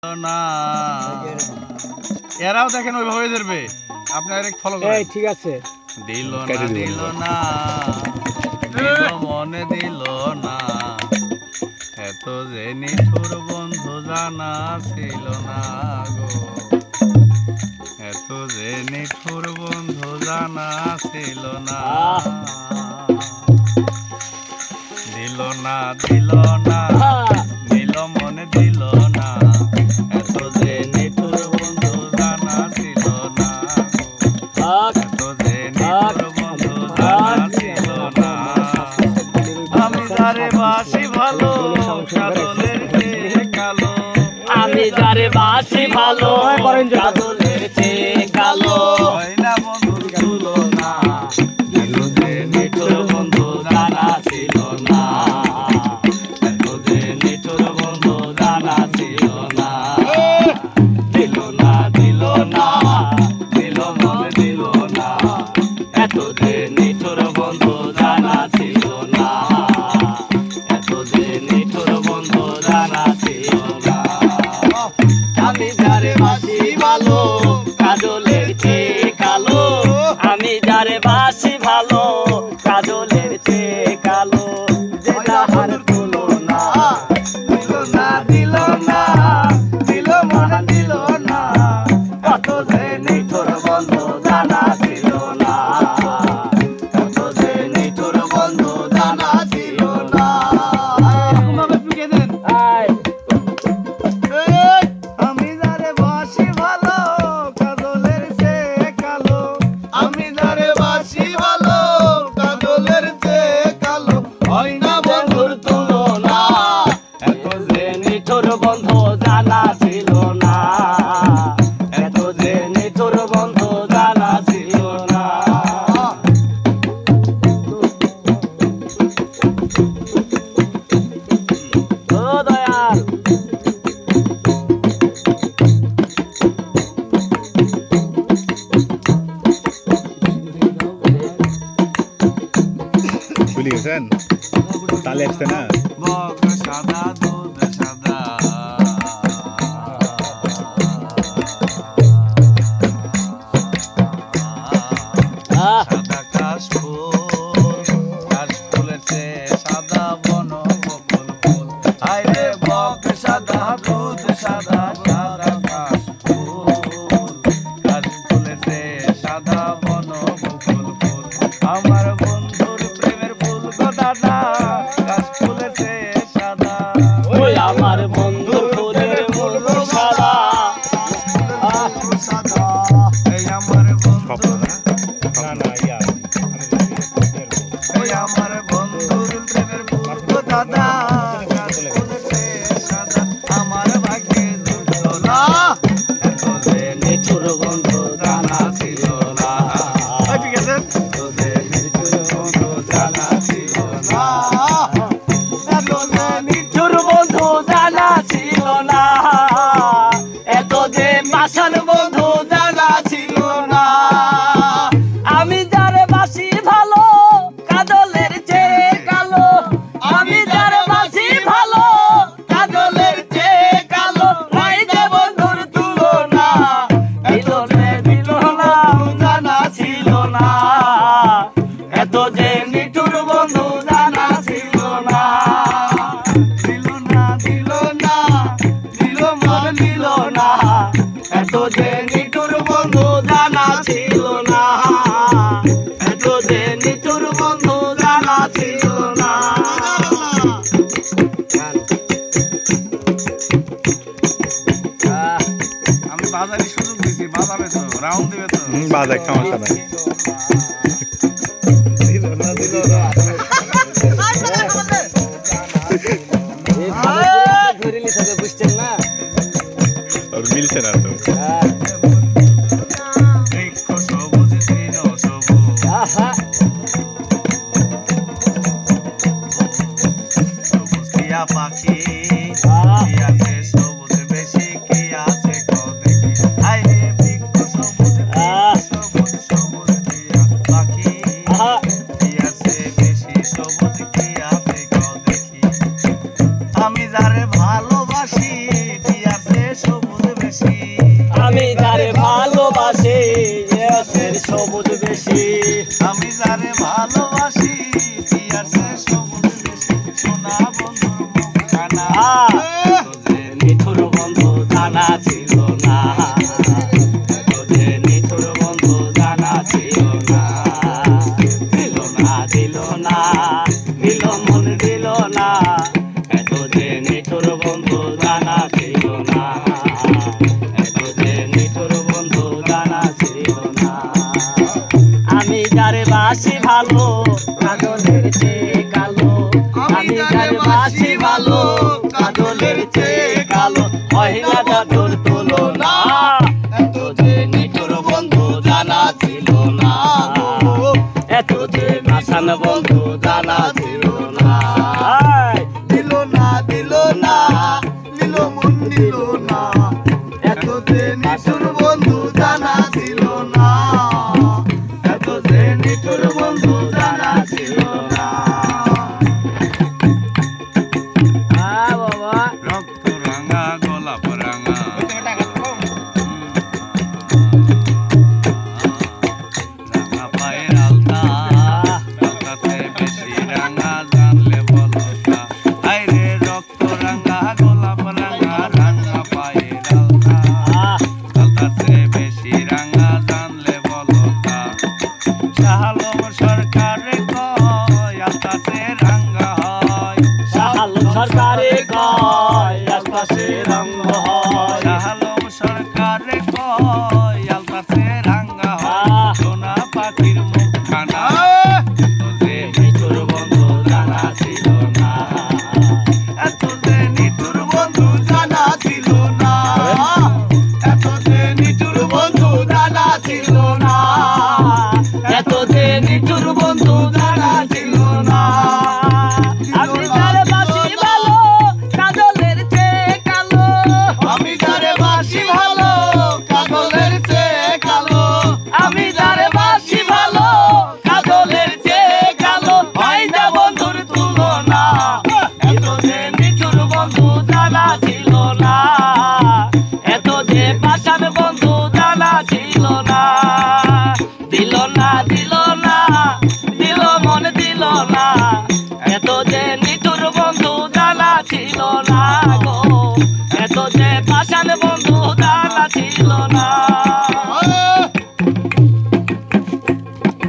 না এরাও দেখেন ওইভাবে ধরবে আপনার এক ফলো করেন ঠিক আছে দিল না দিল মনে দিল না এত যে নিঠুর বন্ধু জানা ছিল না গো এত যে নিঠুর বন্ধু জানা ছিল না দিল না দিল না দিল মনে দিল না এত যে নিঠুর বন্ধু জানা ছিল না এত যে নিঠুর বন্ধু জানা ছিল না আমি যারে বাসি ভালো কাজলের চেয়ে কালো আমি যারে বাসি ভালো কাজলের চেয়ে কালো হয় না বন্ধুর তুলনা দিল যে নিঠুর বন্ধু জানা ছিল না এত যে নিঠুর বন্ধু জানা ছিল না দিল না দিল না দিল মনে দিল না এত যে নিঠুর বন্ধু জানা ছিল না এত যে নিঠুর বন্ধু জানা ছিল না আমি যারে বাসি ভালো কাজলের চেয়ে কালো আমি যারে বাসি ভালো কাজলের চেয়ে কালো যে তাহার তুলনা দিল না দিল না দিল মনে দিল না কত যে নিঠুর বন্ধু জানা ছিল না কত যে নিঠুর বন্ধু জানা ছিল না এরকমভাবে টুকে দেন আমি যারে বাসি ভালো কাজলের চেয়ে কালো আমি যারে বাসি ভালো কাজলের চেয়ে কালো হয় না বন্ধুর তুলনা এত যে নিঠুর বন্ধু জানা ছিল না এত যে নিঠুর বন্ধু জানা ছিল না ও দয়াল ভুলে গেছেন তালে আসছে না বক সাদা দুধ সাদা সাদা কাশফুলের চেয়ে সাদা বন বকুল ফুল হায় রে বক সাদা দুধ সাদা সাদা কাশফুলের চেয়ে সাদা বন বকুল ফুল আমার বন্ধুর প্রেমের ফুল গো দাদা কাশফুলের চেয়ে সাদা ওই আমার বন্ধুর ফুলের মূল সাদা এই আমার বন্ধু না না ইয়া ওই আমার বন্ধুর প্রেমের ফুল গো দাদা কাশফুলের চেয়ে সাদা আমার ভাগ্যে জুটলো না এত যে নিঠুর বন্ধু জানা ছিল না ঠিক আছে এত যে নিঠুর বন্ধু জানা ছিল না এত যে নিঠুর বন্ধু জানা ছিল না এত যে পাষাণ বন্ধু জানা ছিল না আমি যারে বাসি ভালো কাজলের চেয়ে কালো আমি যারে বাসি ভালো কাজলের চেয়ে কালো নাই যে বন্ধুর তুলনা দিল না জানা ছিল না এত যে নিঠুর বন্ধু জানা ছিল না দিল না দিল না দিল মন দিল না এত যে নিঠুর বন্ধু জানা ছিল না এত যে নিঠুর বন্ধু জানা ছিল না আমি বাজারে সুযোগ দিছি বাজাবে তো রাউন্ড দিবে তো বাজে সমস্যা নাই দিল না দিল না ধরিলি সবে বুঝছেন না আর মিলছে না তো বৃক্ষ সবুজ তৃণ সবুজ আহা সবুজ টিয়া পাখি আহ। কি আছে সবুজ বেশি কি আছে কও দেখি হায় রে বৃক্ষ সবুজ আহ। সবুজ সবুজ টিয়া পাখি আহা কি আছে বেশি সবুজ কি আছে কও দেখি আমি যারে ভালোবাসি কি আছে সবুজ ভালো কাজলের চেয়ে কালো আমি যারে বাসি ভালো কাজলের চেয়ে কালো হয় না জাদুর তুলনা এত যে নিঠুর বন্ধু জানা ছিল না এত যে ভাষান বন্ধু জানা ছিল না দিল না দিল না দিল মন দিল না এত যে নিঠুর বন্ধু জানা ছিল না এত যে নিঠুর বন্ধু জানা ছিল না বাবা রক্ত রাঙা গোলাপ রাঙা রাঙা পায়ের আলতা আলতাতে বেশি রাঙা জানলে বলো তা হায় রে রক্ত রাঙা গোলাপ রাঙা রাঙা পায়ের আলতা আলতাতে বেশি রাঙা জানলে বলো তা শাহালম সরকারে কয় আলতাতে রাঙা হয় শাহালম সরকারে কয় আকাশে রঙ হয় শাহালম সরকারে কয় আলতাতে রাঙা হয় সোনা পাখির মুখখানা এত যে নিঠুর বন্ধু জানা ছিল না এত যে নিঠুর বন্ধু জানা ছিল না এত যে নিঠুর বন্ধু জানা ছিল না এত যে নিঠুর বন্ধু জানা ছিল না আমি যারে বাসি ভালো কাজলের চেয়ে কালো আমি যারে বাসি ভালো কাজলের চেয়ে কালো আমি যারে বাসি ভালো কাজলের চেয়ে কালো হয় না বন্ধুর তুলনা এত যে নিঠুর বন্ধু জানা ছিল না এত যে পাষাণ বন্ধু জানা ছিল না দিল না দিল না দিল মন দিল না এত যে নিঠুর বন্ধু জানা ছিল না গো এত যে পাষাণ বন্ধু জানা ছিল না